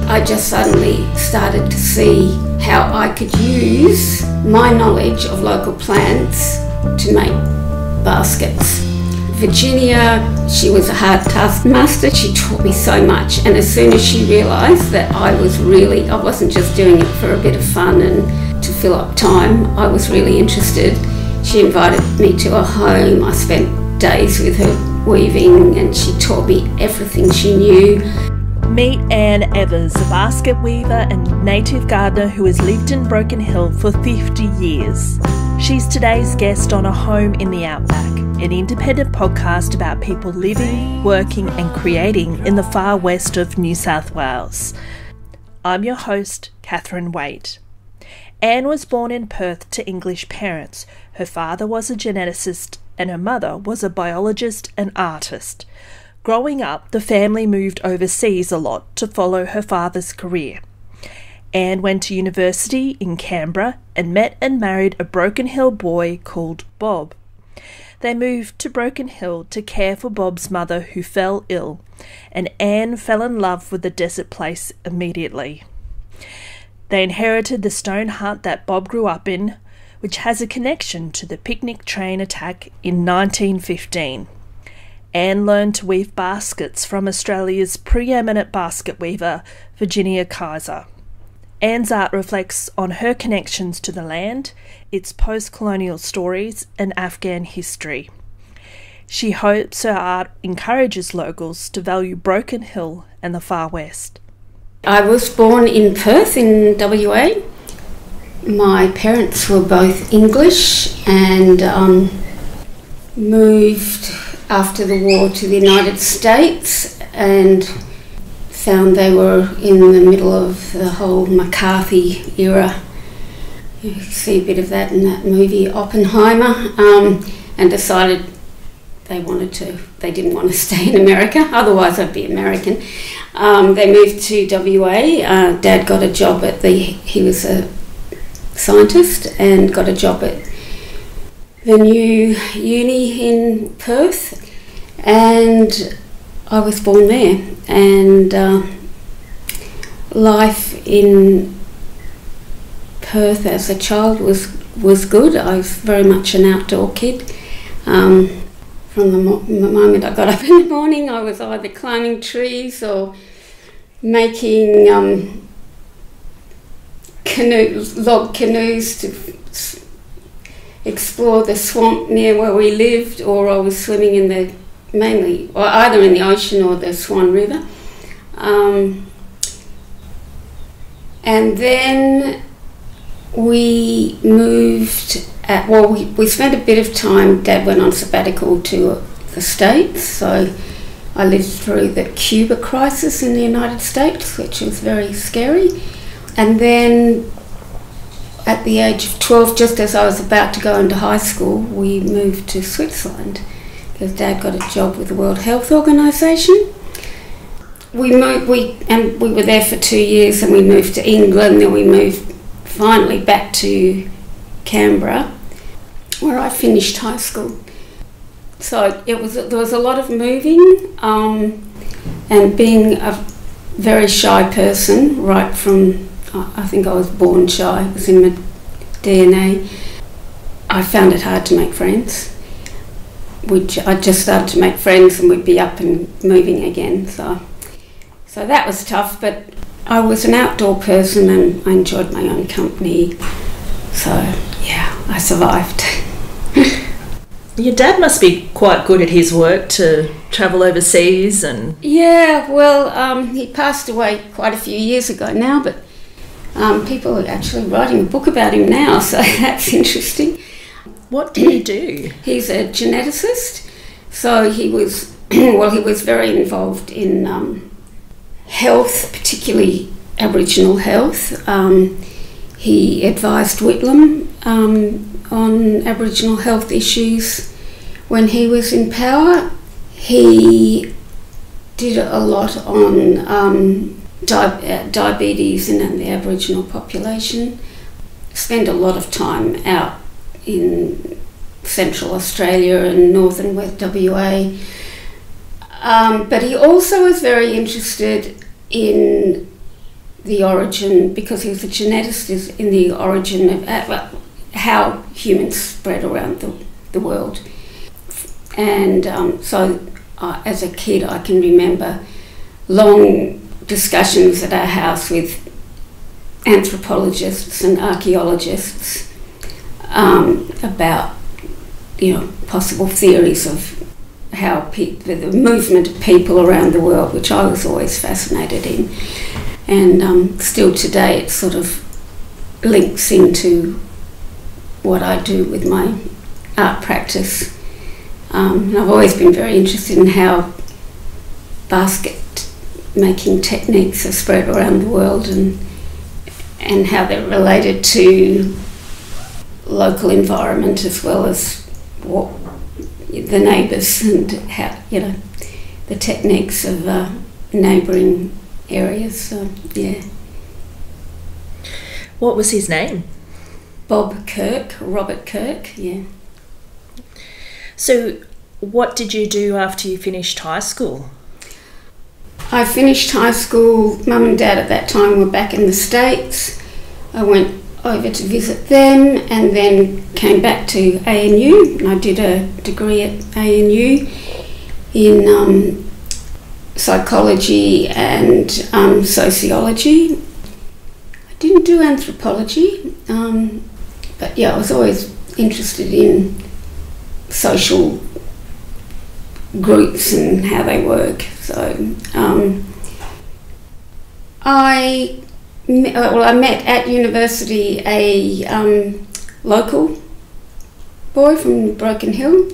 I just suddenly started to see how I could use my knowledge of local plants to make baskets. Virginia, she was a hard taskmaster. She taught me so much, and as soon as she realised that I wasn't just doing it for a bit of fun and to fill up time, I was really interested. She invited me to her home. I spent days with her weaving, and she taught me everything she knew. Meet Anne Evers, a basket weaver and native gardener who has lived in Broken Hill for 50 years. She's today's guest on A Home in the Outback, an independent podcast about people living, working and creating in the far west of New South Wales. I'm your host, Catherine Waite. Anne was born in Perth to English parents. Her father was a geneticist and her mother was a biologist and artist. Growing up, the family moved overseas a lot to follow her father's career. Anne went to university in Canberra and met and married a Broken Hill boy called Bob. They moved to Broken Hill to care for Bob's mother who fell ill, and Anne fell in love with the desert place immediately. They inherited the stone hut that Bob grew up in, which has a connection to the Picinic Train Attack in 1915. Anne learned to weave baskets from Australia's pre-eminent basket weaver, Virginia Kaiser. Anne's art reflects on her connections to the land, its post-colonial stories and Afghan history. She hopes her art encourages locals to value Broken Hill and the far west. I was born in Perth in WA. My parents were both English and moved after the war to the United States and found they were in the middle of the whole McCarthy era. You see a bit of that in that movie Oppenheimer, and decided they didn't want to stay in America, otherwise I'd be American. They moved to WA. Dad got a job he was a scientist and got a job at the new uni in Perth, and I was born there, and life in Perth as a child was good. I was very much an outdoor kid. From the moment I got up in the morning, I was either climbing trees or making log canoes to explore the swamp near where we lived, or I was swimming either in the ocean or the Swan River. And then we moved we spent a bit of time. Dad went on sabbatical to the States, so I lived through the Cuba crisis in the United States, which was very scary. And then at the age of 12, just as I was about to go into high school, we moved to Switzerland because Dad got a job with the World Health Organization. We were there for 2 years, and we moved to England, then we moved finally back to Canberra, where I finished high school. So there was a lot of moving, and being a very shy person right from, I think I was born shy, it was in my DNA. I found it hard to make friends. I just started to make friends and we'd be up and moving again. So that was tough, but I was an outdoor person and I enjoyed my own company. So yeah, I survived. Your dad must be quite good at his work to travel overseas and... Yeah, well, he passed away quite a few years ago now, but people are actually writing a book about him now, so that's interesting. What did he do? He's a geneticist, so he was he was very involved in health, particularly Aboriginal health. He advised Whitlam on Aboriginal health issues when he was in power. He did a lot on diabetes in the Aboriginal population. Spent a lot of time out in Central Australia and North and West WA. But he also was very interested in the origin, because he was a geneticist, is in the origin of how humans spread around the world. And so as a kid I can remember long discussions at our house with anthropologists and archaeologists about, you know, possible theories of how the movement of people around the world, which I was always fascinated in. And still today it sort of links into what I do with my art practice. And I've always been very interested in how basket making techniques are spread around the world and how they're related to local environment as well as what the neighbours, and how, you know, the techniques of neighbouring areas. So yeah. What was his name? Robert Kirk, yeah. So what did you do after you finished high school? I finished high school. Mum and Dad at that time were back in the States. I went over to visit them and then came back to ANU, and I did a degree at ANU in psychology and sociology. I didn't do anthropology, but yeah, I was always interested in social groups and how they work. So I met at university a local boy from Broken Hill,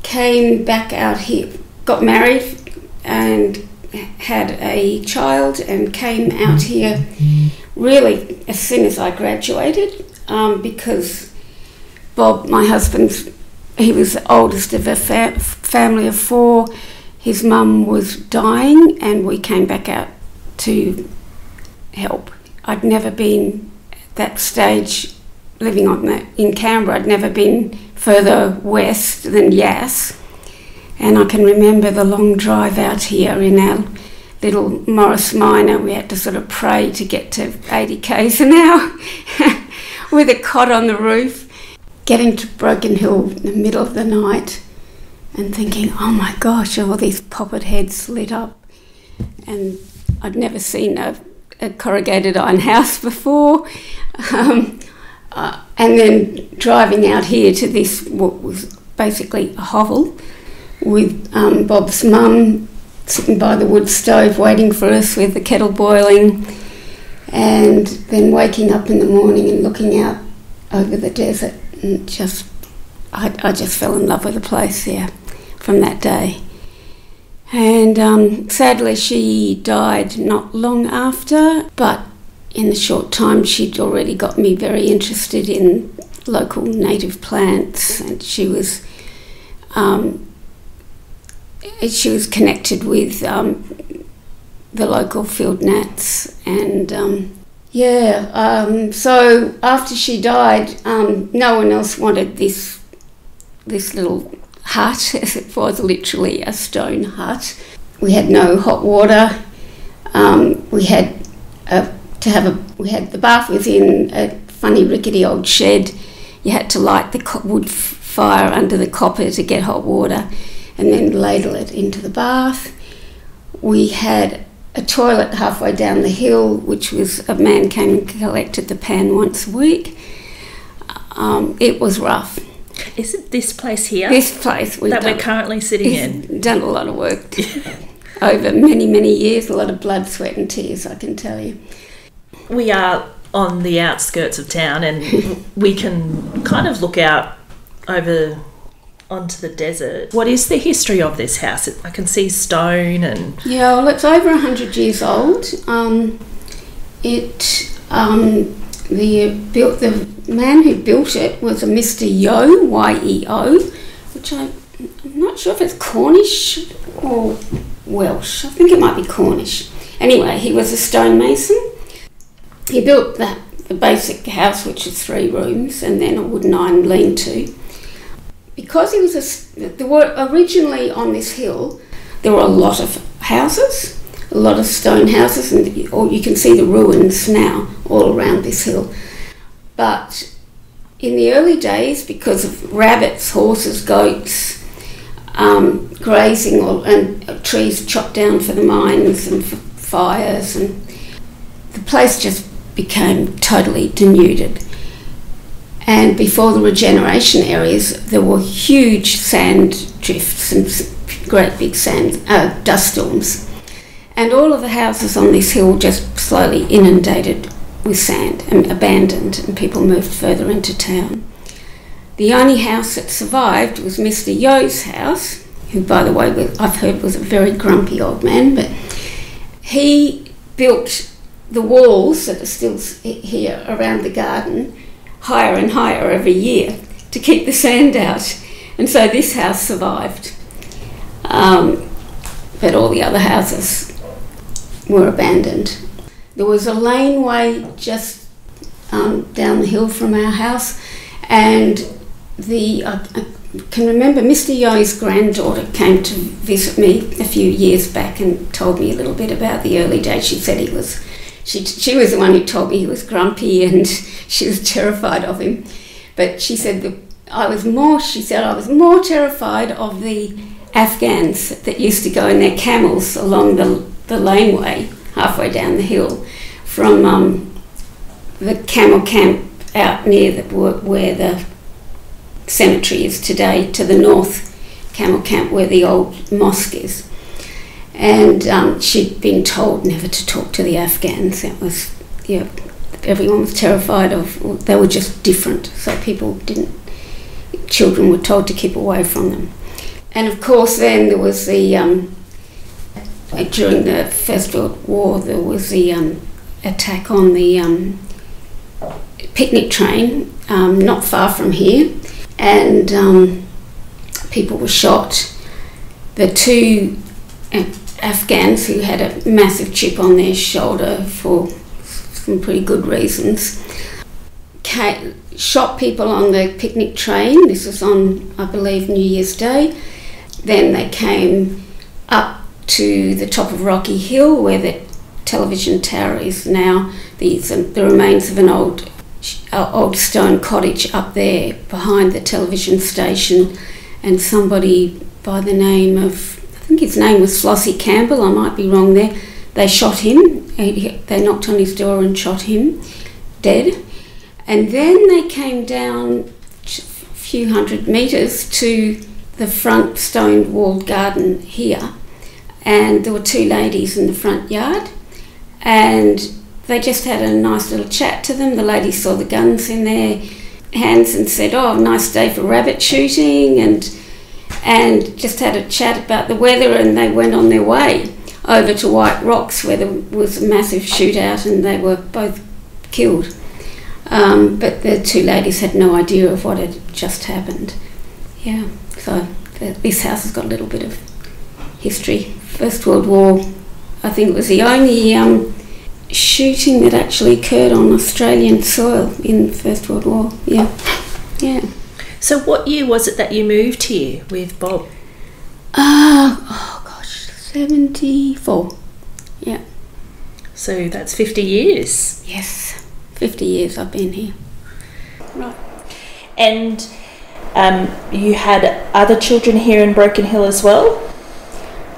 came back out here, got married and had a child, and came out here really as soon as I graduated, because Bob, my husband, he was the oldest of a family of four. His mum was dying and we came back out to help. I'd never been at that stage living in Canberra. I'd never been further west than Yass, and I can remember the long drive out here in our little Morris Minor. We had to sort of pray to get to 80 k's an hour with a cot on the roof, getting to Broken Hill in the middle of the night and thinking, oh my gosh, all these poppet heads lit up. And I'd never seen a corrugated iron house before. And then driving out here to this, what was basically a hovel, with Bob's mum sitting by the wood stove waiting for us with the kettle boiling, and then waking up in the morning and looking out over the desert, and I just fell in love with the place there from that day. And sadly she died not long after, but in the short time she'd already got me very interested in local native plants, and she was connected with the local field gnats, and so after she died, no one else wanted this little hut, as it was literally a stone hut. We had no hot water. We had the bath was in a funny rickety old shed. You had to light the wood fire under the copper to get hot water, and then ladle it into the bath. We had a toilet halfway down the hill, which was a man came and collected the pan once a week. It was rough. Is it this place here? This place we're currently sitting in. Done a lot of work over many, many years, a lot of blood, sweat and tears, I can tell you. We are on the outskirts of town, and we can kind of look out over onto the desert. What is the history of this house? I can see stone and... Yeah, well, it's over 100 years old. The man who built it was a Mr. Yeo, Y-E-O, which I'm not sure if it's Cornish or Welsh. I think it might be Cornish. Anyway, he was a stonemason. He built the basic house, which is 3 rooms, and then a wooden iron lean-to. Because he was originally on this hill, there were a lot of houses, a lot of stone houses, and you can see the ruins now all around this hill. But in the early days, because of rabbits, horses, goats, grazing, and trees chopped down for the mines and for fires, and the place just became totally denuded. And before the regeneration areas, there were huge sand drifts and great big dust storms. And all of the houses on this hill just slowly inundated with sand and abandoned, and people moved further into town. The only house that survived was Mr. Yo's house, who, by the way, I've heard was a very grumpy old man, but he built the walls that are still here around the garden higher and higher every year to keep the sand out. And so this house survived. But all the other houses were abandoned. There was a laneway just down the hill from our house, and I can remember Mr. Yo's granddaughter came to visit me a few years back and told me a little bit about the early days. She said she was the one who told me he was grumpy and she was terrified of him. But she said I was more terrified of the Afghans that used to go in their camels along the laneway halfway down the hill from the camel camp out near where the cemetery is today, to the north camel camp where the old mosque is. And she'd been told never to talk to the Afghans. That was, everyone was terrified of. They were just different, so children were told to keep away from them. And of course, then there was during the First World War, there was the attack on the picnic train not far from here, and people were shot. The two Afghans who had a massive chip on their shoulder for some pretty good reasons shot people on the picnic train. This was on, I believe, New Year's Day. Then they came up to the top of Rocky Hill where the television tower is now. The remains of an old stone cottage up there behind the television station, and somebody by the name of, I think his name was Flossie Campbell, I might be wrong there, they shot him. They knocked on his door and shot him dead. And then they came down a few hundred metres to the front stone walled garden here, and there were two ladies in the front yard, and they just had a nice little chat to them. The lady saw the guns in their hands and said, "Oh, nice day for rabbit shooting," and just had a chat about the weather, and they went on their way over to White Rocks where there was a massive shootout and they were both killed. But the two ladies had no idea of what had just happened. Yeah, so this house has got a little bit of history. First World War, I think it was the only shooting that actually occurred on Australian soil in the First World War. Yeah. So what year was it that you moved here with Bob? 74. Yeah. So that's 50 years. Yes, 50 years I've been here. Right. And you had other children here in Broken Hill as well?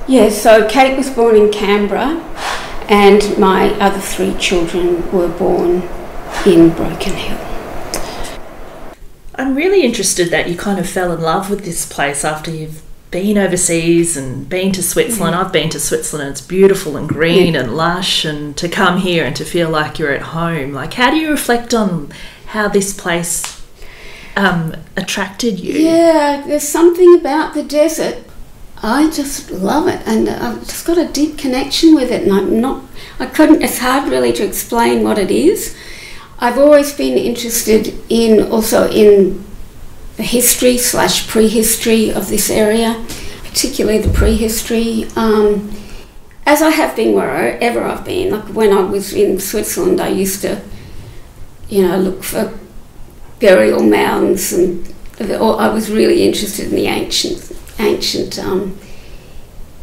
Yeah, so Kate was born in Canberra, and my other 3 children were born in Broken Hill. I'm really interested that you kind of fell in love with this place after you've been overseas and been to Switzerland. I've been to Switzerland and it's beautiful and green and lush, and to come here and to feel like you're at home. Like, how do you reflect on how this place attracted you? Yeah, there's something about the desert. I just love it, and I've just got a deep connection with it, and it's hard really to explain what it is. I've always been interested in the history / prehistory of this area, particularly the prehistory, as I have been wherever I've been. Like when I was in Switzerland, I used to, look for burial mounds, and I was really interested in the ancient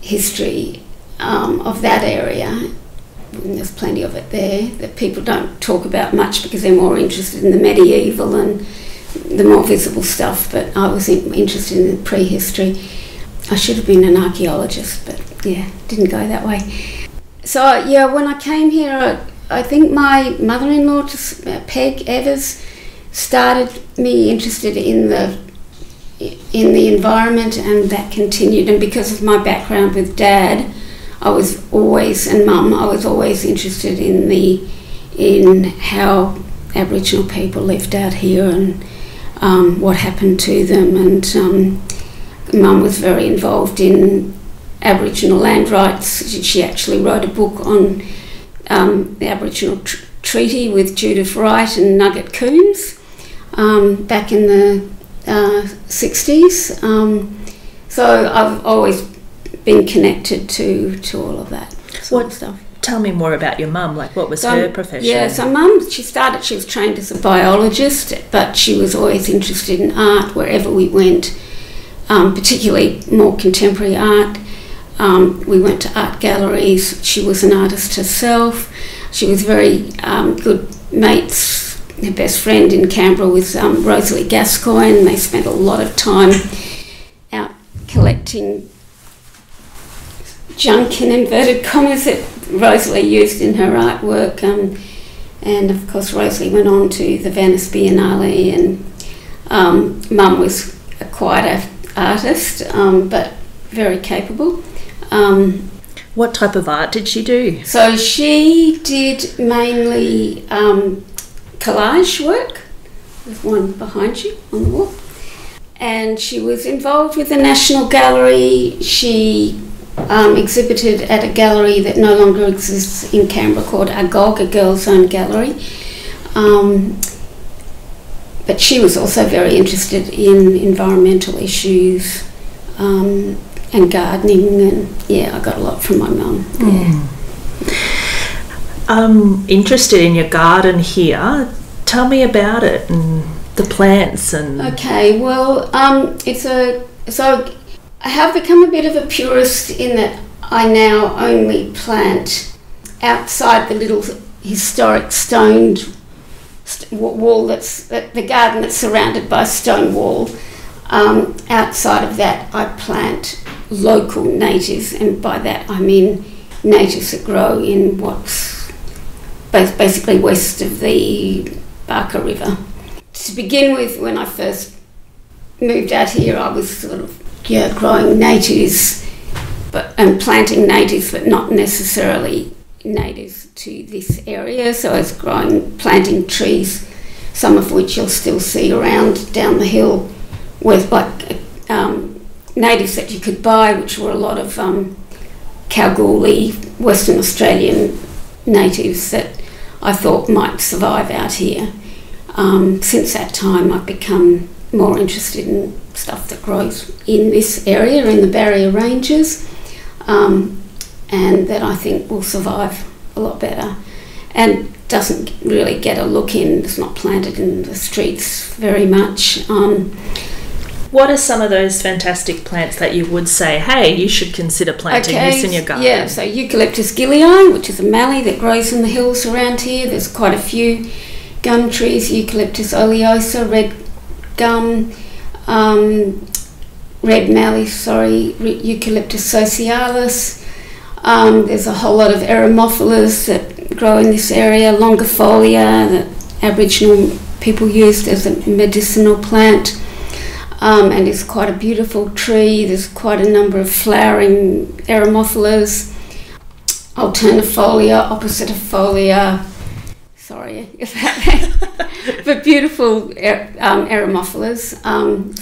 history of that area. And there's plenty of it there that people don't talk about much because they're more interested in the medieval and the more visible stuff, but I was interested in prehistory. I should have been an archaeologist, but yeah, didn't go that way. So yeah, when I came here, I think my mother-in-law, Peg Evers, started me interested in the environment, and that continued. And because of my background with Dad, I was always, and Mum, I was always interested in how Aboriginal people lived out here and what happened to them. And Mum was very involved in Aboriginal land rights. She actually wrote a book on the Aboriginal treaty with Judith Wright and Nugget Coombs back in the 60s. So I've always been connected to all of that sort of stuff. Tell me more about your mum, like what was her profession? Yeah, so Mum, she was trained as a biologist, but she was always interested in art wherever we went, particularly more contemporary art. We went to art galleries. She was an artist herself. She was very good mates. Her best friend in Canberra was Rosalie Gascoigne. They spent a lot of time out collecting junk, in inverted commas, that Rosalie used in her artwork. And of course Rosalie went on to the Venice Biennale, and Mum was quite an artist, but very capable. What type of art did she do? So she did mainly collage work. There's one behind you on the wall. And she was involved with the National Gallery. She exhibited at a gallery that no longer exists in Canberra called Agog, a girls' own gallery. But she was also very interested in environmental issues and gardening, and yeah, I got a lot from my mum. Yeah. I'm interested in your garden here. Tell me about it and the plants and... Okay, well, so I have become a bit of a purist in that I now only plant outside the little historic stoned wall the garden that's surrounded by a stone wall. Outside of that, I plant local natives, and by that I mean natives that grow in what's basically west of the Barker River. To begin with, when I first moved out here, I was sort of growing natives and planting natives, but not necessarily natives to this area. So I was planting trees, some of which you'll still see around down the hill, with natives that you could buy, which were a lot of Kalgoorlie, Western Australian natives that I thought might survive out here. Since that time, I've become more interested in stuff that grows in this area, in the Barrier Ranges, and that I think will survive a lot better and doesn't really get a look in. It's not planted in the streets very much. What are some of those fantastic plants that you would say, hey, you should consider planting this in your garden? Yeah, so Eucalyptus gillii, which is a mallee that grows in the hills around here. There's quite a few gum trees, Eucalyptus oleosa, red gum, red mallee, Eucalyptus socialis. There's a whole lot of eremophilas that grow in this area, longifolia that Aboriginal people used as a medicinal plant. And it's quite a beautiful tree. There's quite a number of flowering eremophilas, alternifolia, oppositifolia. Sorry about that. But beautiful eremophilas.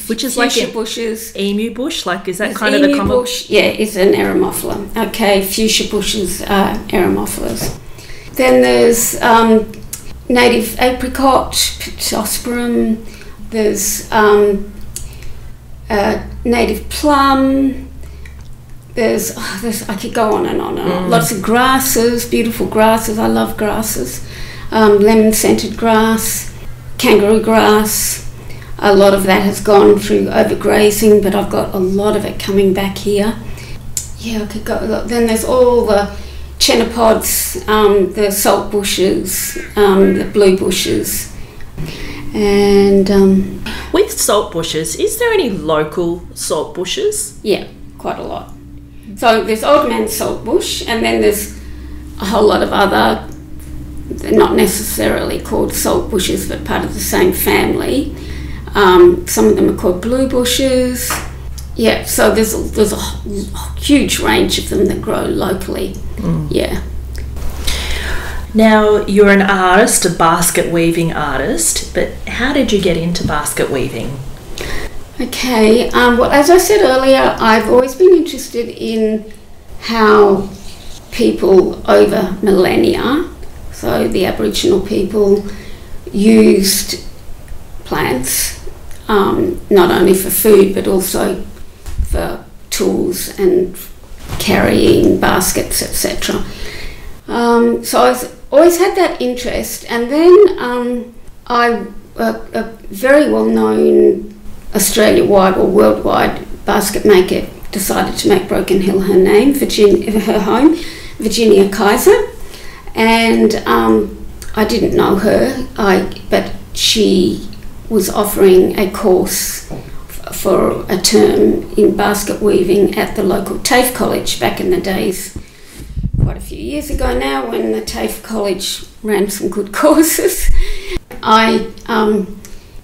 Which is like fuchsia bushes. Emu bush? Like, is that kind of the common? Bush, yeah, it's an eremophila. Okay, fuchsia bushes are eremophilas. Then there's native apricot, Pittosporum. There's native plum. There's I could go on and on and on. Lots of grasses, beautiful grasses. I love grasses. Lemon scented grass, kangaroo grass. A lot of that has gone through overgrazing, but I've got a lot of it coming back here. yeah, I could go. Then there's all the chenopod's, the salt bushes, the blue bushes, and with salt bushes, is there any local salt bushes? Yeah, quite a lot. So there's Old Man Saltbush, and then there's a whole lot of other, they're not necessarily called salt bushes, but part of the same family. Some of them are called blue bushes. Yeah, so there's a huge range of them that grow locally. Yeah. Now, you're an artist, a basket weaving artist, but how did you get into basket weaving? Okay, well, as I said earlier, I've always been interested in how people over millennia, so the Aboriginal people, used plants, not only for food but also for tools and carrying baskets, etc. So I've always had that interest, and then a very well-known Australia-wide or worldwide basket maker decided to make Broken Hill her name, her home, Virginia Kaiser, and I didn't know her, but she was offering a course for a term in basket weaving at the local TAFE college back in the days, quite a few years ago now, when the TAFE college ran some good courses. I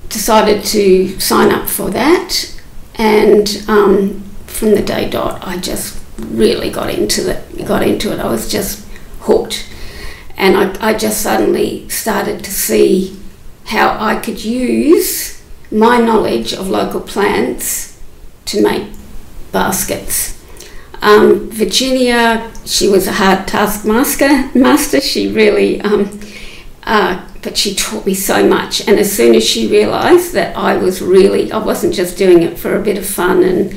decided to sign up for that, and from the day dot I just really got into it. I was just hooked, and I just suddenly started to see how I could use my knowledge of local plants to make baskets. Virginia, she was a hard taskmaster. She really, but she taught me so much. And as soon as she realised that I wasn't just doing it for a bit of fun and,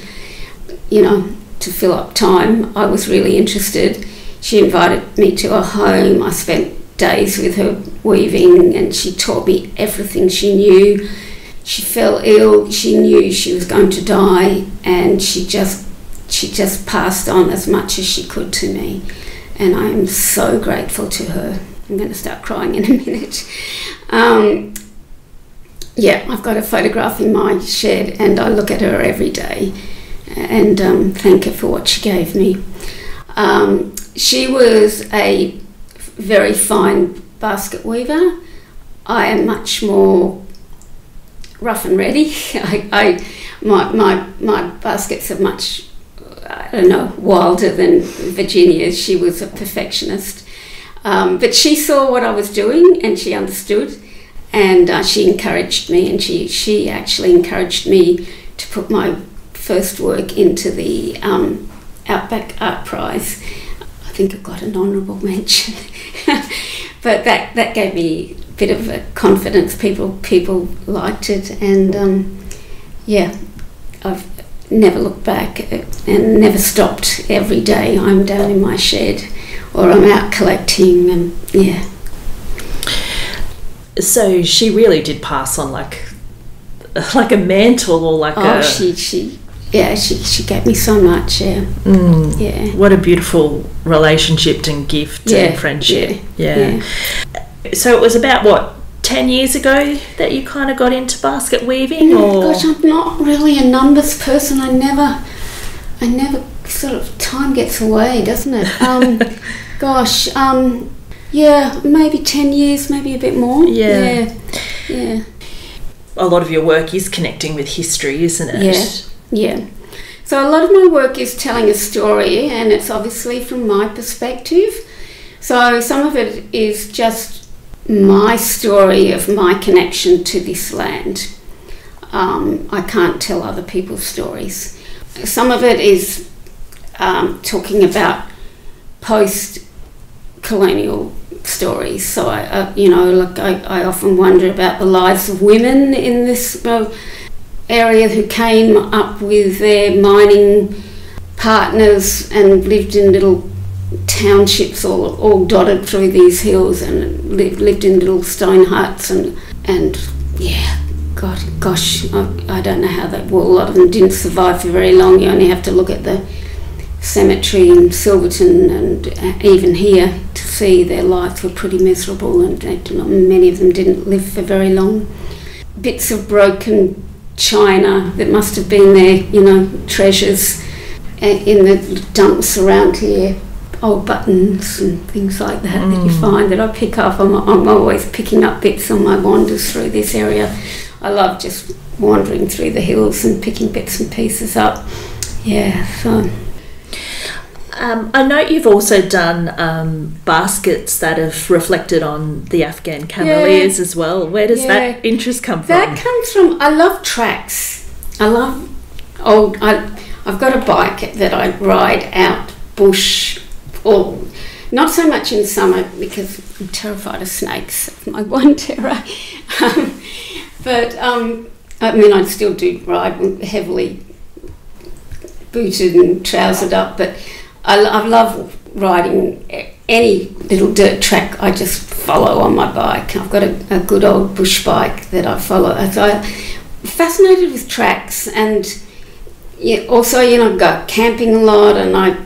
to fill up time, I was really interested. She invited me to her home. I spent days with her weaving, and she taught me everything she knew. She fell ill. She knew she was going to die, and she just passed on as much as she could to me, and I am so grateful to her. I'm going to start crying in a minute. I've got a photograph in my shed, and I look at her every day and thank her for what she gave me. She was a very fine basket weaver. I am much more rough and ready. My baskets are much, wilder than Virginia's. She was a perfectionist. But she saw what I was doing, and she understood, and she encouraged me, and she actually encouraged me to put my first work into the Outback Art Prize. I think I got an honourable mention. But that gave me a bit of a confidence. People liked it, and I've never looked back and never stopped. Every day I'm down in my shed or I'm out collecting, and yeah. So she really did pass on like a mantle, or like she gave me so much. Yeah. Yeah. What a beautiful relationship and gift and friendship. Yeah. So it was about 10 years ago that you kind of got into basket weaving, or? Gosh, I'm not really a numbers person. I never sort of, time gets away, doesn't it? Maybe 10 years, maybe a bit more. Yeah. A lot of your work is connecting with history, isn't it? Yeah. So a lot of my work is telling a story, and it's obviously from my perspective. So some of it is just my story of my connection to this land. I can't tell other people's stories. Some of it is talking about post-colonial stories. So I often wonder about the lives of women in this area who came up with their mining partners and lived in little townships all dotted through these hills, and lived in little stone huts, and I don't know how that. Well, a lot of them didn't survive for very long. You only have to look at the cemetery in Silverton and even here to see their lives were pretty miserable, and many of them didn't live for very long. Bits of broken china that must have been their, treasures in the dumps around here, old buttons and things like that that you find that I pick up. I'm always picking up bits on my wanders through this area. I love just wandering through the hills and picking bits and pieces up. Yeah, so... I know you've also done baskets that have reflected on the Afghan cameleers as well. Where does that interest come from? That comes from, I love tracks. I've got a bike that I ride out bush, or not so much in summer because I'm terrified of snakes. That's my one terror. But I still do ride heavily booted and trousered up, but I love riding any little dirt track. I just follow on my bike. I've got a good old bush bike that I follow. So I'm fascinated with tracks, and also go camping a lot, and I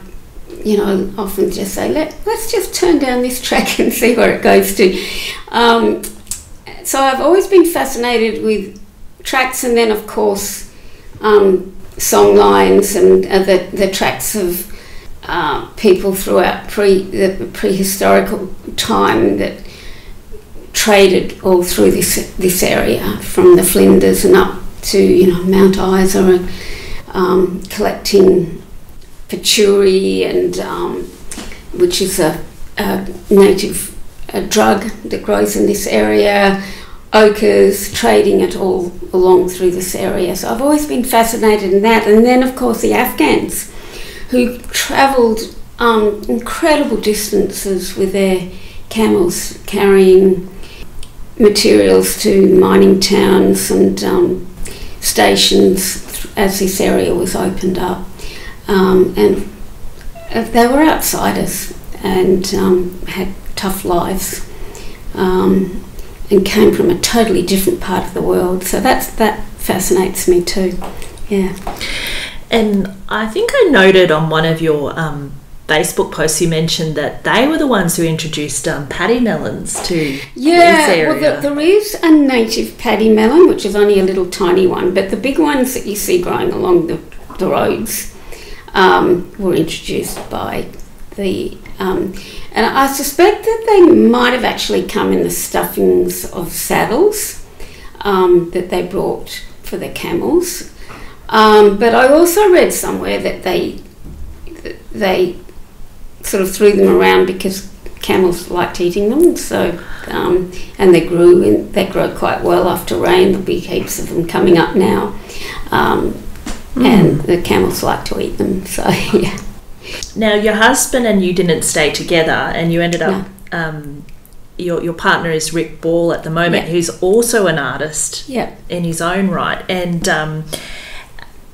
often just say, let's just turn down this track and see where it goes to. So I've always been fascinated with tracks, and then of course song lines and the tracks of people throughout the prehistorical time that traded all through this area, from the Flinders and up to Mount Isa, and collecting patchouli, and which is a native drug that grows in this area, ochres, trading it all along through this area. So I've always been fascinated in that. And then of course the Afghans, who travelled incredible distances with their camels, carrying materials to mining towns and stations as this area was opened up. And they were outsiders and had tough lives, and came from a totally different part of the world. So that fascinates me too. Yeah. And I think I noted on one of your Facebook posts you mentioned that they were the ones who introduced paddy melons to this area. Well, there is a native paddy melon, which is only a little tiny one, but the big ones that you see growing along the roads were introduced by the... and I suspect that they might have actually come in the stuffings of saddles that they brought for the camels. But I also read somewhere that they sort of threw them around because camels liked eating them. So and they grow quite well after rain. There'll be heaps of them coming up now, and the camels like to eat them. So yeah. Now your husband and you didn't stay together, and you ended up. Your partner is Rick Ball at the moment, who's also an artist in his own right, and.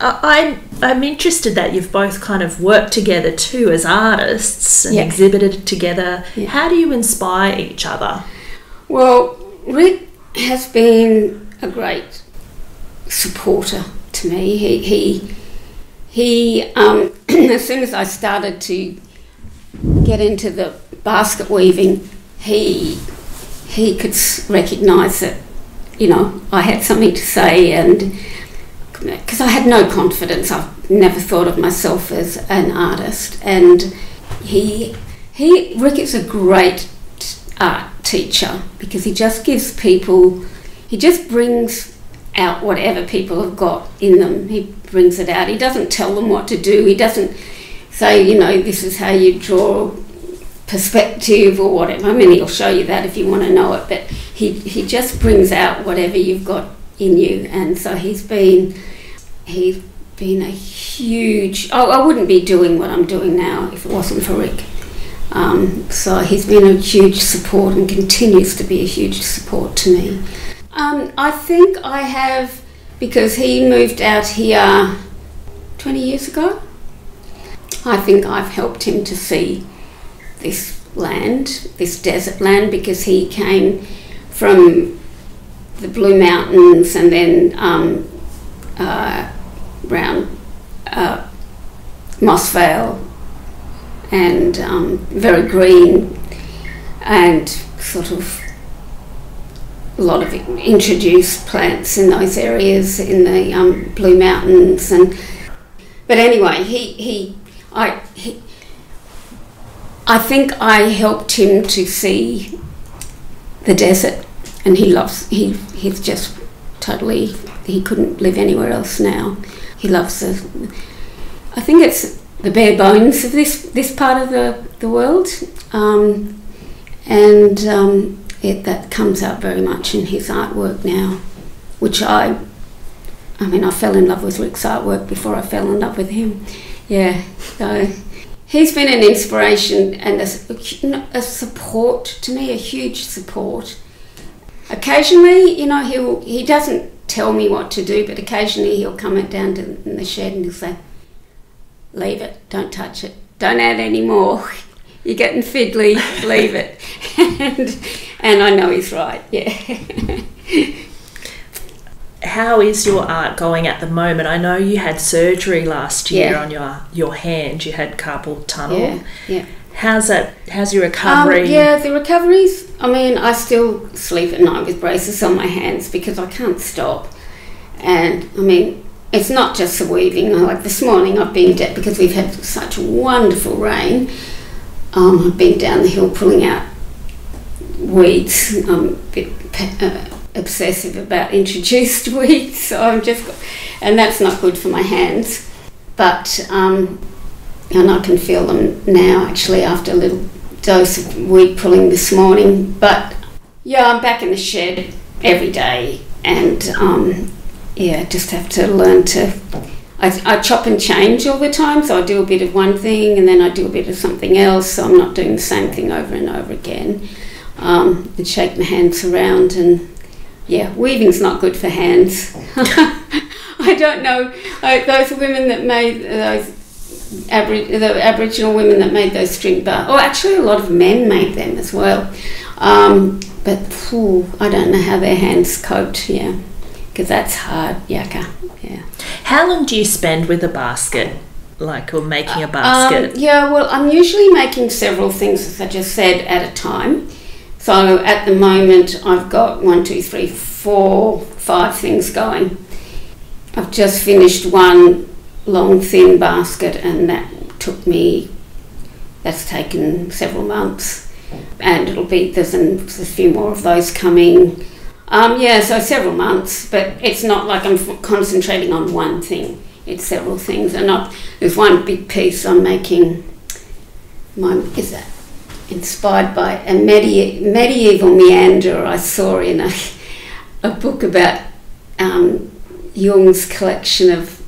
I'm interested that you've both kind of worked together too as artists and exhibited together. Yeah. How do you inspire each other? Well, Rick has been a great supporter to me. He as soon as I started to get into the basket weaving, he could recognise that, I had something to say, and because I had no confidence. I've never thought of myself as an artist, and Rick is a great art teacher because he just gives people, he just brings out whatever people have got in them. He brings it out. He doesn't tell them what to do. He doesn't say, this is how you draw perspective or whatever. I mean, he'll show you that if you want to know it, but he just brings out whatever you've got in you. And so he's been a huge... I wouldn't be doing what I'm doing now if it wasn't for Rick. So he's been a huge support and continues to be a huge support to me. I think I have, because he moved out here 20 years ago, I think I've helped him to see this land, this desert land, because he came from the Blue Mountains and then around Moss Vale and very green, and sort of a lot of introduced plants in those areas in the Blue Mountains. But anyway, I think I helped him to see the desert, and he's just totally, he couldn't live anywhere else now. He loves I think it's the bare bones of this part of the world, that comes out very much in his artwork now, which I fell in love with Rick's artwork before I fell in love with him. Yeah, so he's been an inspiration and a support to me, a huge support. Occasionally, he doesn't tell me what to do, but occasionally he'll come down in the shed and he'll say, "Leave it, don't touch it, don't add any more. You're getting fiddly, leave it." and I know he's right, yeah. How is your art going at the moment? I know you had surgery last year on your hand. You had carpal tunnel. Yeah. How's your recovery? The recovery's, I still sleep at night with braces on my hands because I can't stop. And, it's not just the weaving. Like this morning I've been down, because we've had such wonderful rain, I've been down the hill pulling out weeds. I'm a bit obsessive about introduced weeds, so and that's not good for my hands. But and I can feel them now actually after a little dose of weed pulling this morning. But yeah, I'm back in the shed every day, and just have to learn to. I chop and change all the time, so I do a bit of one thing and then I do a bit of something else, so I'm not doing the same thing over and over again. And shake my hands around, and weaving's not good for hands. I don't know, those women that made the Aboriginal women that made those string baskets, actually a lot of men made them as well, but I don't know how their hands coped, because that's hard, yakka, yeah. How long do you spend with a basket, or making a basket? I'm usually making several things, as I just said, at a time. So at the moment I've got 1, 2, 3, 4, 5 things going. I've just finished one long thin basket, and that's taken several months, and there's a few more of those coming. So several months, but it's not like I'm concentrating on one thing. It's several things, and there's one big piece I'm making. Inspired by a medieval meander I saw in a book about Jung's collection of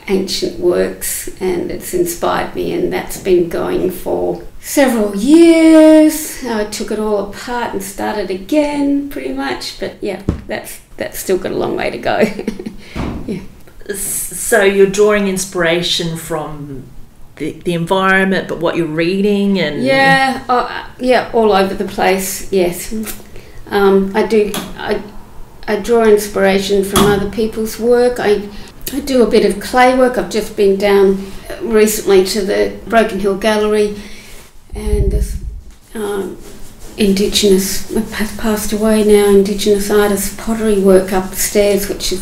ancient works, and it's inspired me, and that's been going for several years. I took it all apart and started again pretty much, but that's still got a long way to go. Yeah. So you're drawing inspiration from the environment, but what you're reading and all over the place. Yes, I draw inspiration from other people's work. I do a bit of clay work. I've just been down recently to the Broken Hill Gallery, and this Indigenous, passed away now, Indigenous artist pottery work upstairs, which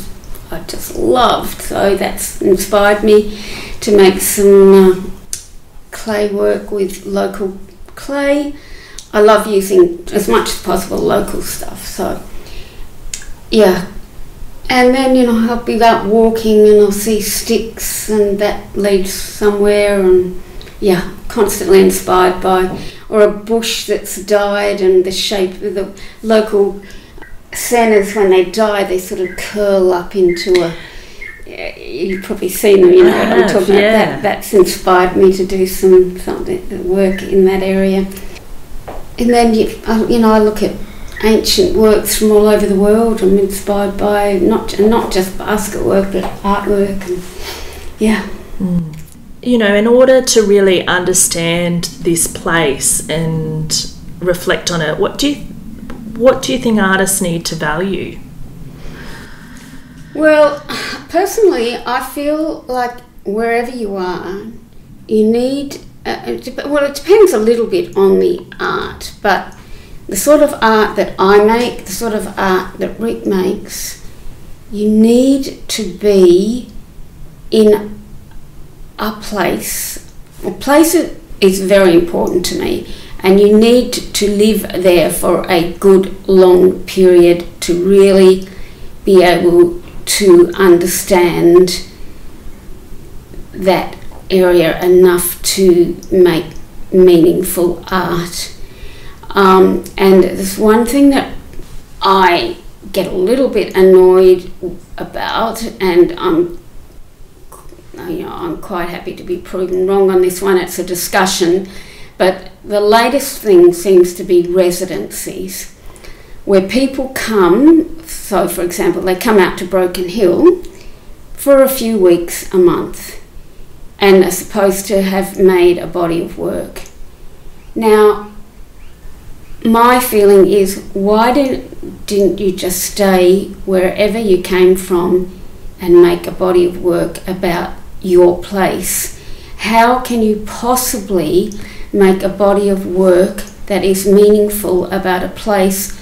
I just loved. So that's inspired me to make some clay work with local clay. I love using as much as possible local stuff. So and then I'll be out walking and I'll see sticks, and that leads somewhere, and constantly inspired by, or a bush that's died, and the shape of the local sennas, when they die, they sort of curl up into you've probably seen them, what I'm talking about. That's inspired me to do some work in that area. And then I look at ancient works from all over the world. I'm inspired by not just basket work, but artwork, and in order to really understand this place and reflect on it, what do you think artists need to value? Well, personally, I feel like wherever you are, you need it depends a little bit on the art, but the sort of art that I make, the sort of art that Rick makes, you need to be in a place. A place is very important to me, and you need to live there for a good long period to really be able to understand that area enough to make meaningful art. And there's one thing that I get a little bit annoyed about, and I'm quite happy to be proven wrong on this one. It's a discussion, but the latest thing seems to be residencies, where people come. So, for example, they come out to Broken Hill for a few weeks, a month, and are supposed to have made a body of work. Now, my feeling is, why didn't you just stay wherever you came from and make a body of work about your place? How can you possibly make a body of work that is meaningful about a place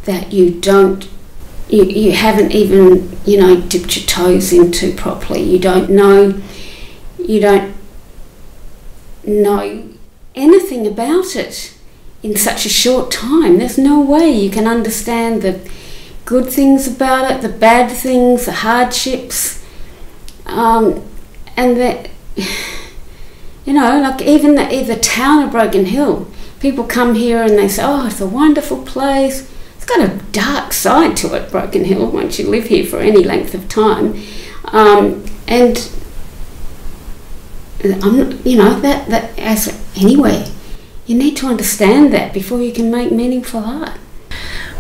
that you haven't even, dipped your toes into properly? You don't know anything about it in such a short time. There's no way you can understand the good things about it, the bad things, the hardships, and that, like even the town of Broken Hill, people come here and they say, oh, it's a wonderful place. It's got a dark side to it, Broken Hill, once you live here for any length of time. And that as anywhere, you need to understand that before you can make meaningful art.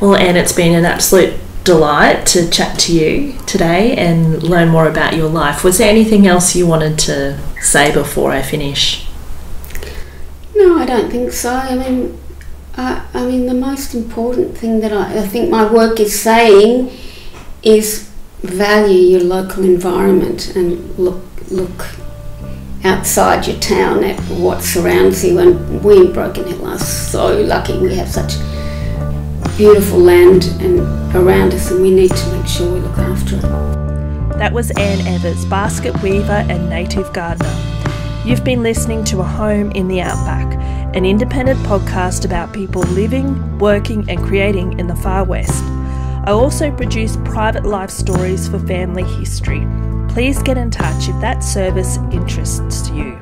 Well, Anne, it's been an absolute delight to chat to you today and learn more about your life. Was there anything else you wanted to say before I finish? No, I don't think so. I mean, the most important thing that I think my work is saying is value your local environment and look outside your town at what surrounds you. And we in Broken Hill are so lucky. We have such beautiful land and around us, and we need to make sure we look after it. That was Anne Evers, basket weaver and native gardener. You've been listening to A Home in the Outback, an independent podcast about people living, working and creating in the Far West. I also produce private life stories for family history. Please get in touch if that service interests you.